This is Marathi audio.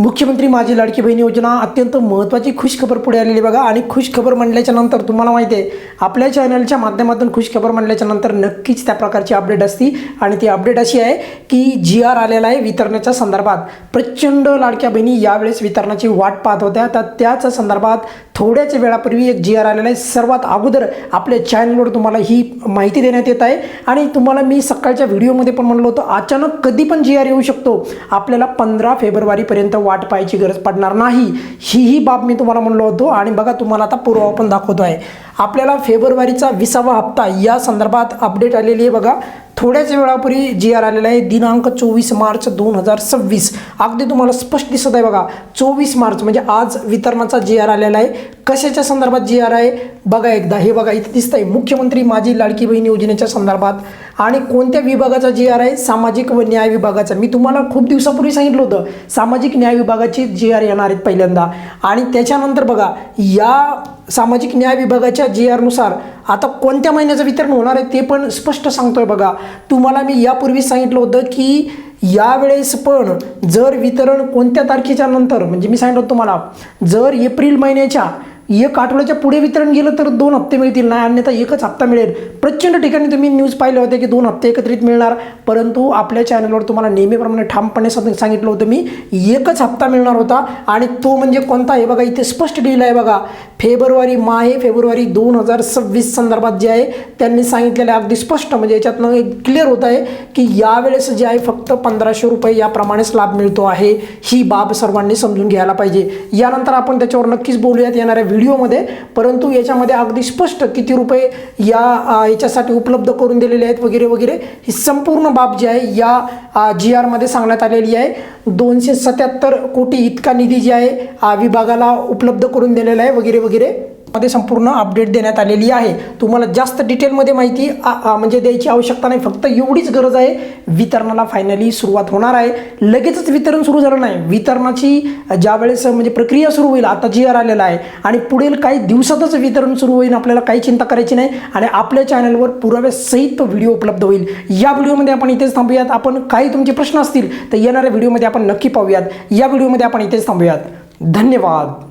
मुख्यमंत्री माझी लाडकी बहीण योजना अत्यंत महत्त्वाची खुशखबर पुढे आलेली बघा। आणि खुशखबर म्हणल्याच्या नंतर तुम्हाला माहिती आहे आपल्या चॅनलच्या माध्यमातून खुशखबर म्हणल्याच्या नंतर नक्कीच त्या प्रकारची अपडेट असती। आणि ती अपडेट अशी आहे की GR आलेला आहे वितरणाच्या संदर्भात। प्रचंड लाडक्या बहिणी यावेळेस वितरणाची वाट पाहत होत्या, तर त्याच संदर्भात थोड्याच वेळापूर्वी एक GR आलेला आहे। सर्वात अगोदर आपल्या चॅनलवर तुम्हाला ही माहिती देण्यात येत आहे। आणि तुम्हाला मी सकाळच्या व्हिडिओमध्ये पण म्हणलं होतं अचानक कधी पण GR येऊ शकतो, आपल्याला 15 फेब्रुवारीपर्यंत वाट पाहायची गरज पडणार नाही, ही बाब मी तुम्हाला म्हणलो होतो। आणि बघा तुम्हाला आता पुरावा पण दाखवतो आहे। आपल्याला फेब्रुवारीचा 20वा हप्ता या संदर्भात अपडेट आलेली आहे बघा। थोड्याच वेळापूर्वी GR आलेला आहे दिनांक 24 मार्च 2026। अगदी तुम्हाला स्पष्ट दिसत आहे बघा 24 मार्च म्हणजे आज वितरणाचा GR आलेला आहे। कशाच्या संदर्भात GR आहे बघा एकदा, हे बघा इथे दिसत आहे मुख्यमंत्री माझी लाडकी बहीण योजनेच्या संदर्भात। आणि कोणत्या विभागाचा GR आहे? सामाजिक व न्याय विभागाचा। मी तुम्हाला खूप दिवसापूर्वी सांगितलं होतं सामाजिक न्याय विभागाची GR येणार आहेत पहिल्यांदा। आणि त्याच्यानंतर बघा या सामाजिक न्याय विभागाच्या GR नुसार आता कोणत्या महिन्याचं वितरण होणार आहे ते पण स्पष्ट सांगतोय बघा। तुम्हाला मी यापूर्वी सांगितलं होतं की यावेळेस पण जर वितरण कोणत्या तारखेच्या नंतर, म्हणजे मी सांगितलं होतं तुम्हाला जर एप्रिल महिन्याच्या 1 आठवड्याच्या पुढे वितरण गेलं तर 2 हप्ते मिळतील, नाही अन्यथा एकच हप्ता मिळेल। प्रचंड ठिकाणी तुम्ही न्यूज पाहिले होते की 2 हप्ते एकत्रित मिळणार, परंतु आपल्या चॅनलवर तुम्हाला नेहमीप्रमाणे ठामपणे सांगितलं होतं मी एकच हप्ता मिळणार होता। आणि तो म्हणजे कोणता आहे बघा, इथे स्पष्ट लिहिलं आहे बघा फेब्रुवारी 2026 संदर्भात जे आहे त्यांनी सांगितलेलं आहे अगदी स्पष्ट। म्हणजे याच्यातनं क्लिअर होत आहे की यावेळेस जे आहे फक्त 1500 रुपये याप्रमाणेच लाभ मिळतो आहे। ही बाब सर्वांनी समजून घ्यायला पाहिजे। यानंतर आपण त्याच्यावर नक्कीच बोलूयात येणाऱ्या व्हिडिओमध्ये, परंतु याच्यामध्ये अगदी स्पष्ट किती रुपये याच्यासाठी उपलब्ध करून दिलेले आहेत वगैरे वगैरे ही संपूर्ण बाब जी आहे या GR मध्ये सांगण्यात आलेली आहे। 277 कोटी इतका निधी जे आहे विभागाला उपलब्ध करून दिलेला आहे वगैरे वगैरे मध्ये संपूर्ण अपडेट देण्यात आलेली आहे। तुम्हाला जास्त डिटेलमध्ये माहिती म्हणजे द्यायची आवश्यकता नाही, फक्त एवढीच गरज आहे वितरणाला फायनली सुरुवात होणार आहे। लगेचच वितरण सुरू झालं नाही, वितरणाची ज्यावेळेस म्हणजे प्रक्रिया सुरू होईल, आता GR आलेला आहे आणि पुढील काही दिवसातच वितरण सुरू होईल, आपल्याला काही चिंता करायची नाही। आणि आपल्या चॅनलवर पुराव्यासहित व्हिडिओ उपलब्ध होईल। या व्हिडिओमध्ये आपण इथेच थांबूयात। आपण काही तुमचे प्रश्न असतील तर येणाऱ्या व्हिडिओमध्ये आपण नक्की पाहूयात। या व्हिडिओमध्ये आपण इथेच थांबूयात। धन्यवाद।